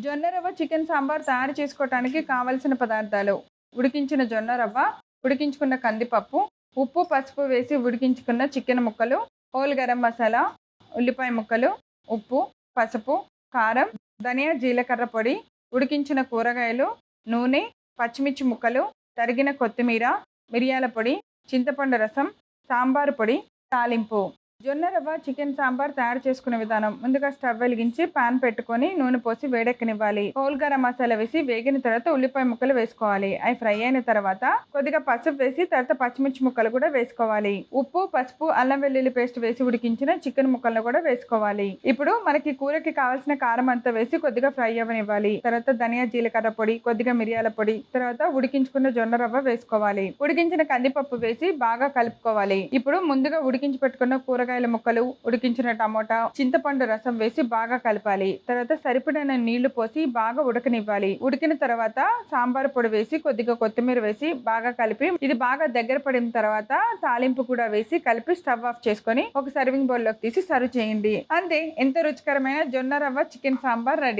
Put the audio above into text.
జొన్న రవ్వ చికెన్ సాంబార్ తయారు చేసుకోవటానికి కావలసిన పదార్థాలు: ఉడికించిన జొన్న రవ్వ, ఉడికించుకున్న కందిపప్పు, ఉప్పు, పసుపు వేసి ఉడికించుకున్న చికెన్ ముక్కలు, హోల్ గరం మసాలా, ఉల్లిపాయ ముక్కలు, ఉప్పు, పసుపు, కారం, ధనియా జీలకర్ర పొడి, ఉడికించిన కూరగాయలు, నూనె, పచ్చిమిర్చి ముక్కలు, తరిగిన కొత్తిమీర, మిరియాల పొడి, చింతపండు రసం, సాంబారు పొడి, తాలింపు. జొన్న రవ్వ చికెన్ సాంబార్ తయారు చేసుకునే విధానం: ముందుగా స్టవ్ వెలిగించి పాన్ పెట్టుకొని నూనె పోసి వేడెక్కనివ్వాలి. హోల్ గరం మసాలా వేసి వేగిన తర్వాత ఉల్లిపాయ ముక్కలు వేసుకోవాలి. అవి ఫ్రై అయిన తర్వాత కొద్దిగా పసుపు వేసి తర్వాత పచ్చిమిర్చి ముక్కలు కూడా వేసుకోవాలి. ఉప్పు, పసుపు, అల్లం వెల్లుల్లి పేస్ట్ వేసి ఉడికించిన చికెన్ ముక్కలను కూడా వేసుకోవాలి. ఇప్పుడు మనకి కూరకి కావాల్సిన కారం అంతా వేసి కొద్దిగా ఫ్రై అవ్వనివ్వాలి. తర్వాత ధనియా జీలకర్ర పొడి, కొద్దిగా మిరియాల పొడి, తర్వాత ఉడికించుకున్న జొన్న రవ్వ వేసుకోవాలి. ఉడికించిన కందిపప్పు వేసి బాగా కలుపుకోవాలి. ఇప్పుడు ముందుగా ఉడికించి పెట్టుకున్న కూరగాయల ముక్కలు, ఉడికించిన టమోటా, చింతపండు రసం వేసి బాగా కలపాలి. తర్వాత సరిపడిన నీళ్లు పోసి బాగా ఉడకనివ్వాలి. ఉడికిన తర్వాత సాంబార్ పొడి వేసి కొద్దిగా కొత్తిమీర వేసి బాగా కలిపి ఇది బాగా దగ్గర పడిన తర్వాత తాలింపు కూడా వేసి కలిపి స్టవ్ ఆఫ్ చేసుకొని ఒక సర్వింగ్ బౌల్ లోకి తీసి సర్వ్ చేయండి. అంతే, ఎంతో రుచికరమైన జొన్న రవ్వ చికెన్ సాంబార్ రెడీ.